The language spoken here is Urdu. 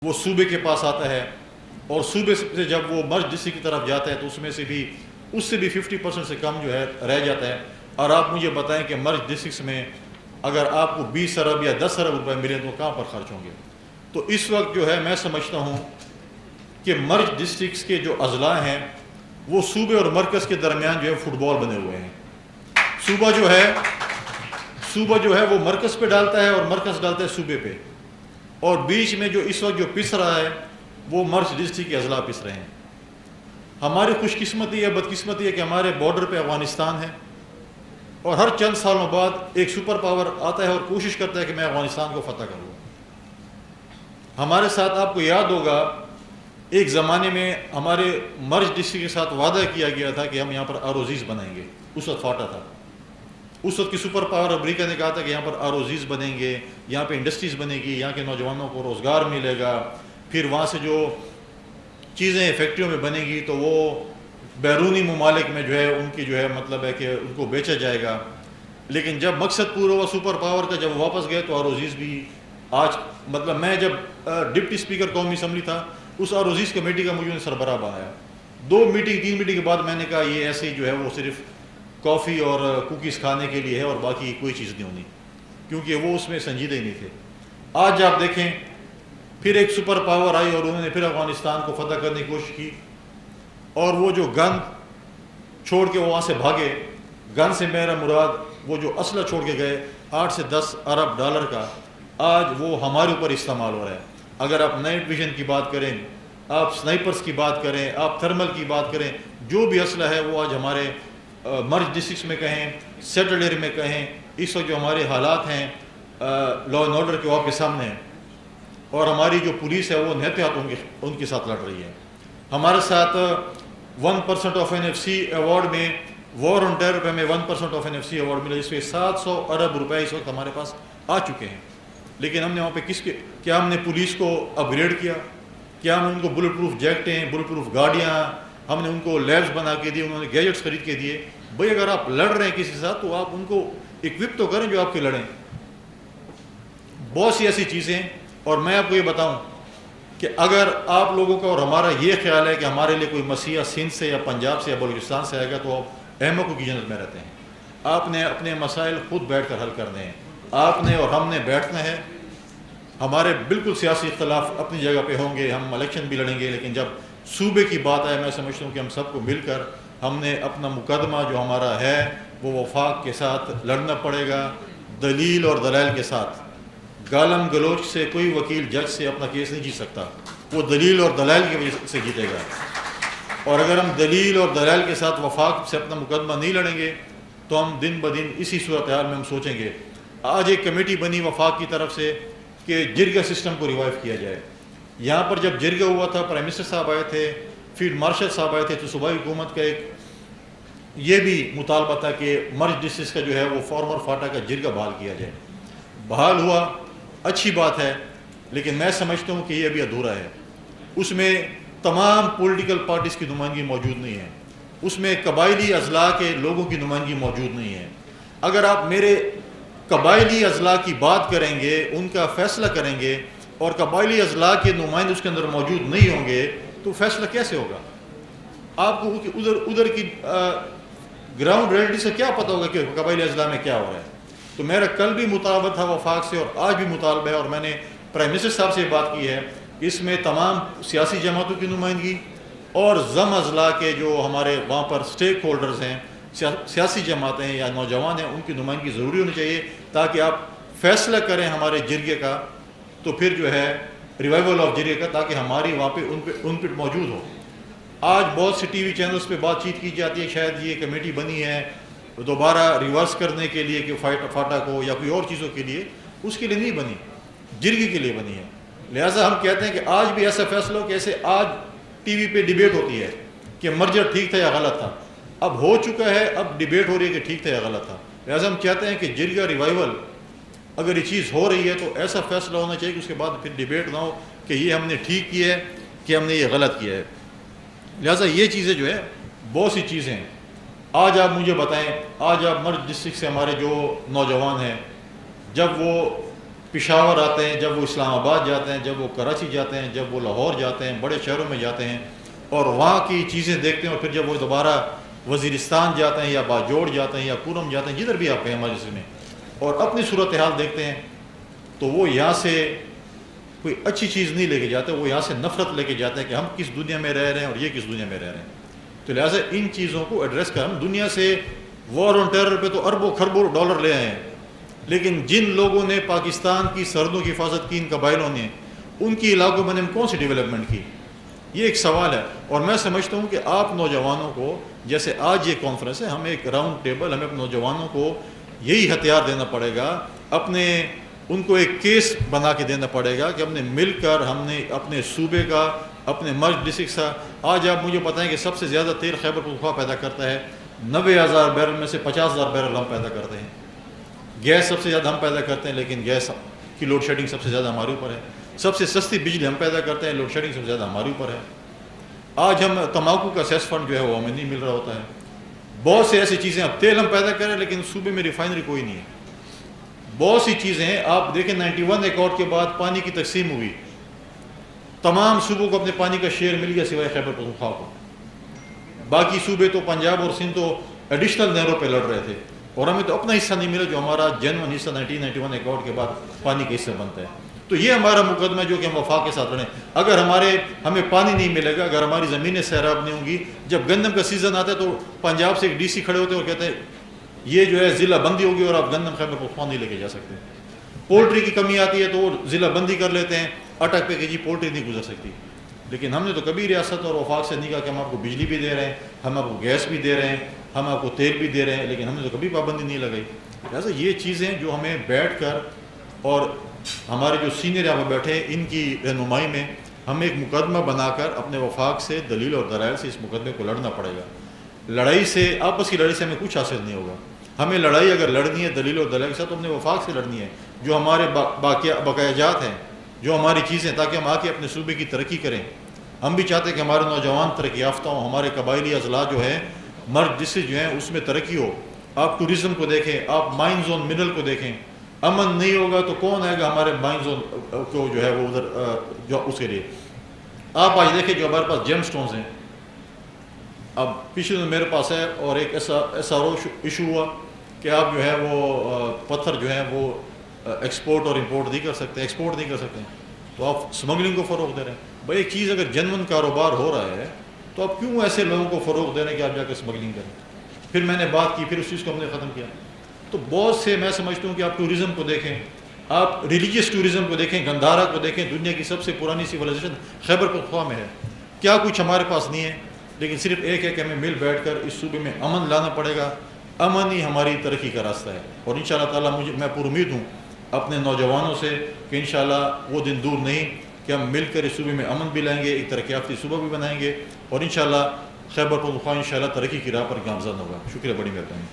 وہ صوبے کے پاس آتا ہے، اور صوبے سے جب وہ مرج ڈسٹرکٹ کی طرف جاتا ہے تو اس سے بھی 50% سے کم جو ہے رہ جاتا ہے۔ اور آپ مجھے بتائیں کہ مرج ڈسٹرکٹس میں اگر آپ کو 20 ارب یا 10 ارب روپے ملیں تو کہاں پر خرچ ہوں گے؟ تو اس وقت جو ہے میں سمجھتا ہوں کہ مرج ڈسٹرکٹس کے جو اضلاع ہیں وہ صوبے اور مرکز کے درمیان جو ہے فٹ بال بنے ہوئے ہیں۔ صوبہ جو ہے وہ مرکز پہ ڈالتا ہے اور مرکز ڈالتا ہے صوبے پہ، اور بیچ میں جو اس وقت جو پس رہا ہے وہ مرج ڈسٹرکٹ کے اضلاع پس رہے ہیں۔ ہماری خوش قسمتی ہے، بدقسمتی ہے کہ ہمارے بارڈر پہ افغانستان ہے، اور ہر چند سالوں بعد ایک سپر پاور آتا ہے اور کوشش کرتا ہے کہ میں افغانستان کو فتح کروں۔ ہمارے ساتھ آپ کو یاد ہوگا ایک زمانے میں ہمارے مرج ڈسٹرکٹ کے ساتھ وعدہ کیا گیا تھا کہ ہم یہاں پر آروزیز بنائیں گے، اس وقت فاٹا تھا۔ اس وقت کی سپر پاور امریکہ نے کہا تھا کہ یہاں پر آروزیز بنیں گے، یہاں پہ انڈسٹریز بنے گی، یہاں کے نوجوانوں کو روزگار ملے گا، پھر وہاں سے جو چیزیں فیکٹریوں میں بنے گی تو وہ بیرونی ممالک میں جو ہے ان کی جو ہے مطلب ہے کہ ان کو بیچا جائے گا۔ لیکن جب مقصد پورا ہوا سپر پاور کا، جب واپس گئے تو آروزیز بھی آج مطلب میں جب ڈپٹی اسپیکر قومی اسمبلی تھا اس آروزیز کمیٹی کا مجھے سربراہ بنایا۔ 3 میٹنگ کے بعد میں نے کہا یہ ایسے ہی جو ہے وہ صرف کافی اور کوکیز کھانے کے لیے ہے اور باقی کوئی چیز نہیں ہونی، کیونکہ وہ اس میں سنجیدہ ہی نہیں تھے۔ آج آپ دیکھیں پھر ایک سپر پاور آئی اور انہوں نے پھر افغانستان کو فتح کرنے کی کوشش کی، اور وہ جو گن چھوڑ کے وہاں سے بھاگے، گن سے میرا مراد وہ جو اسلحہ چھوڑ کے گئے 8 سے 10 ارب ڈالر کا، آج وہ ہمارے اوپر استعمال ہو رہا ہے۔ اگر آپ نائٹ ویژن کی بات کریں، آپ سنائپرز کی بات کریں، آپ تھرمل کی بات کریں، جو بھی اسلحہ ہے وہ آج ہمارے مرج ڈسٹرکٹس میں کہیں، سیٹلڈ ایریا میں کہیں، اس وقت جو ہمارے حالات ہیں لا اینڈ آرڈر کے آپ کے سامنے ہیں، اور ہماری جو پولیس ہے وہ نہتے ہاتھوں ان کے ساتھ لڑ رہی ہے۔ ہمارے ساتھ 1% آف NFC ایوارڈ میں وار آن ٹیرر پہ ہمیں 1% آف NFC ایوارڈ ملا، جس میں 700 ارب روپے اس وقت ہمارے پاس آ چکے ہیں۔ لیکن ہم نے وہاں پہ کیا ہم نے پولیس کو اپ گریڈ کیا؟ کیا ہم نے ان کو بلٹ پروف جیکٹیں، بلٹ پروف گاڑیاں، ہم نے ان کو لیبس بنا کے دیے، انہوں نے گیجٹس خرید کے دیے؟ بھئی اگر آپ لڑ رہے ہیں کسی کے ساتھ تو آپ ان کو اکوپ تو کریں جو آپ کے لڑیں۔ بہت سی ایسی چیزیں ہیں، اور میں آپ کو یہ بتاؤں کہ اگر آپ لوگوں کا اور ہمارا یہ خیال ہے کہ ہمارے لیے کوئی مسیحا سندھ سے یا پنجاب سے یا بلوچستان سے آئے گا تو آپ احمقوں کی جنت میں رہتے ہیں۔ آپ نے اپنے مسائل خود بیٹھ کر حل کرنے ہیں، آپ نے اور ہم نے بیٹھنا ہے۔ ہمارے بالکل سیاسی اختلاف اپنی جگہ پہ ہوں گے، ہم الیکشن بھی لڑیں گے، لیکن جب صوبے کی بات آئے میں سمجھتا ہوں کہ ہم سب کو مل کر ہم نے اپنا مقدمہ جو ہمارا ہے وہ وفاق کے ساتھ لڑنا پڑے گا، دلیل اور دلائل کے ساتھ۔ گالم گلوچ سے کوئی وکیل جج سے اپنا کیس نہیں جیت سکتا، وہ دلیل اور دلائل کی وجہ سے جیتے گا۔ اور اگر ہم دلیل اور دلائل کے ساتھ وفاق سے اپنا مقدمہ نہیں لڑیں گے تو ہم دن بدن اسی صورتحال میں ہم سوچیں گے۔ آج ایک کمیٹی بنی وفاق کی طرف سے کہ جرگہ سسٹم کو ریوائیو کیا جائے۔ یہاں پر جب جرگہ ہوا تھا پرائم منسٹر صاحب آئے تھے، فیلڈ مارشل صاحب آئے تھے، تو صوبائی حکومت کا ایک یہ بھی مطالبہ تھا کہ مرج ڈسٹرکٹ کا جو ہے وہ فارمر فاٹا کا جرگہ بحال کیا جائے۔ بحال ہوا، اچھی بات ہے، لیکن میں سمجھتا ہوں کہ یہ ابھی ادھورا ہے۔ اس میں تمام پولیٹیکل پارٹیز کی نمائندگی موجود نہیں ہے، اس میں قبائلی اضلاع کے لوگوں کی نمائندگی موجود نہیں ہے۔ اگر آپ میرے قبائلی اضلاع کی بات کریں گے، ان کا فیصلہ کریں گے، اور قبائلی اضلاع کے نمائندے اس کے اندر موجود نہیں ہوں گے تو فیصلہ کیسے ہوگا؟ آپ کو ادھر کی گراؤنڈ ریئلٹی سے کیا پتہ ہوگا کہ قبائلی اضلاع میں کیا ہو رہا ہے؟ تو میرا کل بھی مطالبہ تھا وفاق سے اور آج بھی مطالبہ ہے، اور میں نے پرائم منسٹر صاحب سے بات کی ہے، اس میں تمام سیاسی جماعتوں کی نمائندگی اور ضم اضلاع کے جو ہمارے وہاں پر سٹیک ہولڈرز ہیں، سیاسی جماعتیں ہیں یا نوجوان ہیں، ان کی نمائندگی ضروری ہونی چاہیے تاکہ آپ فیصلہ کریں ہمارے جرگے کا، تو پھر جو ہے ریوائیول آف جرگے کا، تاکہ ہماری وہاں پہ ان پہ موجود ہو۔ آج بہت سی ٹی وی چینلز پہ بات چیت کی جاتی ہے شاید یہ کمیٹی بنی ہے دوبارہ ریورس کرنے کے لیے کہ فاٹا کو یا کوئی اور چیزوں کے لیے، اس کے لیے نہیں بنی، جرگے کے لیے بنی ہے۔ لہٰذا ہم کہتے ہیں کہ آج بھی ایسا فیصلہ ہو کہ ایسے آج ٹی وی پہ ڈیبیٹ ہوتی ہے کہ مرجر ٹھیک تھا یا غلط تھا، اب ہو چکا ہے، اب ڈیبیٹ ہو رہی ہے کہ ٹھیک تھا یا غلط تھا۔ لہٰذا ہم چاہتے ہیں کہ جرگہ ریوائیول اگر یہ چیز ہو رہی ہے تو ایسا فیصلہ ہونا چاہیے کہ اس کے بعد پھر ڈیبیٹ نہ ہو کہ یہ ہم نے ٹھیک کیا ہے کہ ہم نے یہ غلط کیا ہے۔ لہٰذا یہ چیزیں جو ہے بہت سی چیزیں ہیں۔ آج آپ مجھے بتائیں، آج آپ مرج ڈسٹرکٹ سے ہمارے جو نوجوان ہیں، جب وہ پشاور آتے ہیں، جب وہ اسلام آباد جاتے ہیں، جب وہ کراچی جاتے ہیں، جب وہ لاہور جاتے ہیں، بڑے شہروں میں جاتے ہیں اور وہاں کی چیزیں دیکھتے ہیں، اور پھر جب وہ دوبارہ وزیرستان جاتے ہیں یا باجوڑ جاتے ہیں یا پورم جاتے ہیں، جدھر بھی آپ کہیں ہمارے میں، اور اپنی صورتحال دیکھتے ہیں، تو وہ یہاں سے کوئی اچھی چیز نہیں لے کے جاتے، وہ یہاں سے نفرت لے کے جاتے ہیں کہ ہم کس دنیا میں رہ رہے ہیں اور یہ کس دنیا میں رہ رہے ہیں۔ تو لہٰذا ان چیزوں کو ایڈریس کر، ہم دنیا سے وار آن ٹیرر پہ تو اربوں خربوں ڈالر لے آئے ہیں، لیکن جن لوگوں نے پاکستان کی سرحدوں کی حفاظت کی، ان قبائلوں نے، ان کی علاقوں میں نے کون سی ڈیولپمنٹ کی؟ یہ ایک سوال ہے۔ اور میں سمجھتا ہوں کہ آپ نوجوانوں کو، جیسے آج یہ کانفرنس ہے، ہمیں ایک راؤنڈ ٹیبل، ہمیں اپنے نوجوانوں کو یہی ہتھیار دینا پڑے گا، ان کو ایک کیس بنا کے دینا پڑے گا کہ ہم نے مل کر، ہم نے اپنے صوبے کا، اپنے مرج ڈسٹرکٹ کا، آج آپ مجھے بتائیں کہ سب سے زیادہ تیل خیبر پختونخوا پیدا کرتا ہے، 90,000 بیرل میں سے 50,000 بیرل ہم پیدا کرتے ہیں۔ گیس سب سے زیادہ ہم پیدا کرتے ہیں، لیکن گیس کی لوڈ شیڈنگ سب سے زیادہ ہمارے اوپر ہے۔ سب سے سستی بجلی ہم پیدا کرتے ہیں، لوڈ شیڈنگ سب سے زیادہ ہمارے اوپر ہے۔ آج ہم تمباکو کا سیس فنڈ جو ہے وہ ہمیں نہیں مل رہا ہوتا ہے۔ بہت سے ایسی چیزیں، اب تیل ہم پیدا کریں لیکن صوبے میں ریفائنری کوئی نہیں ہے۔ بہت سی چیزیں ہیں، آپ دیکھیں 91 ایکارڈ کے بعد پانی کی تقسیم ہوئی، تمام صوبوں کو اپنے پانی کا شیئر مل گیا سوائے خیبر پختونخوا کو۔ باقی صوبے تو پنجاب اور سندھ تو ایڈیشنل نہروں پہ لڑ رہے تھے، اور ہمیں تو اپنا حصہ نہیں ملا جو ہمارا جنون حصہ 1991 ایکارڈ کے بعد پانی کا حصہ بنتا ہے۔ تو یہ ہمارا مقدمہ ہے جو کہ ہم وفاق کے ساتھ لڑیں۔ اگر ہمیں پانی نہیں ملے گا، اگر ہماری زمینیں سیراب نہیں ہوں گی، جب گندم کا سیزن آتا ہے تو پنجاب سے ایک ڈی سی کھڑے ہوتے ہیں اور کہتے ہیں یہ جو ہے ضلع بندی ہوگی اور آپ گندم خیبر پختونخوا نہیں لے کے جا سکتے۔ پولٹری کی کمی آتی ہے تو وہ ضلع بندی کر لیتے ہیں، اٹک پہ کہ جی پولٹری نہیں گزر سکتی۔ لیکن ہم نے تو کبھی ریاست اور وفاق سے نہیں کہا کہ ہم آپ کو بجلی بھی دے رہے ہیں، ہم آپ کو گیس بھی دے رہے ہیں، ہم آپ کو تیل بھی دے رہے ہیں، لیکن ہم نے تو کبھی پابندی نہیں لگائی۔ لہٰذا یہ چیزیں جو ہمیں بیٹھ کر، اور ہمارے جو سینئر یہاں پہ بیٹھے ہیں ان کی رہنمائی میں، ہمیں ایک مقدمہ بنا کر اپنے وفاق سے، دلیل اور دلائل سے اس مقدمے کو لڑنا پڑے گا۔ لڑائی سے، آپس کی لڑائی سے ہمیں کچھ حاصل نہیں ہوگا۔ ہمیں لڑائی اگر لڑنی ہے دلیل اور دلائل کے ساتھ، تو ہم نے وفاق سے لڑنی ہے، جو ہمارے بقایا جات ہیں، جو ہماری چیزیں، تاکہ ہم آ کے اپنے صوبے کی ترقی کریں۔ ہم بھی چاہتے ہیں کہ ہمارے نوجوان ترقی یافتہ ہوں، ہمارے قبائلی اضلاع جو ہیں، مرد ڈسٹرکٹ جو ہیں، اس میں ترقی ہو۔ آپ ٹورزم کو دیکھیں، آپ مائن زون منرل کو دیکھیں، امن نہیں ہوگا تو کون آئے گا ہمارے مائن زون کو جو ہے وہ ادھر جو اس کے لیے۔ آپ آج دیکھیں جو ہمارے پاس جیم سٹونز ہیں، اب پچھلے دن میرے پاس ہے اور ایک ایسا ایشو ہوا کہ آپ جو ہے وہ پتھر جو ہیں وہ ایکسپورٹ اور امپورٹ نہیں کر سکتے، ایکسپورٹ نہیں کر سکتے، تو آپ اسمگلنگ کو فروغ دے رہے ہیں۔ بھائی ایک چیز اگر جنون کاروبار ہو رہا ہے تو آپ کیوں ایسے لوگوں کو فروغ دے رہے ہیں کہ آپ جا کے اسمگلنگ کریں؟ پھر میں نے بات کی، پھر اس چیز کو ہم نے ختم کیا۔ تو بہت سے، میں سمجھتا ہوں کہ آپ ٹورزم کو دیکھیں، آپ ریلیجیس ٹورزم کو دیکھیں، گندھارا کو دیکھیں، دنیا کی سب سے پرانی سیولائزیشن خیبر پختونخوا میں ہے۔ کیا کچھ ہمارے پاس نہیں ہے، لیکن صرف ایک ہے کہ ہمیں مل بیٹھ کر اس صوبے میں امن لانا پڑے گا۔ امن ہی ہماری ترقی کا راستہ ہے، اور انشاءاللہ تعالیٰ میں پر امید ہوں اپنے نوجوانوں سے کہ انشاءاللہ وہ دن دور نہیں کہ ہم مل کر اس صوبے میں امن بھی لائیں گے، ایک ترقی یافتہ صوبہ بھی بنائیں گے، اور انشاءاللہ خیبر پختونخوا انشاءاللہ ترقی کی راہ پر گامزن ہوگا۔ شکریہ، بڑی مہربانی۔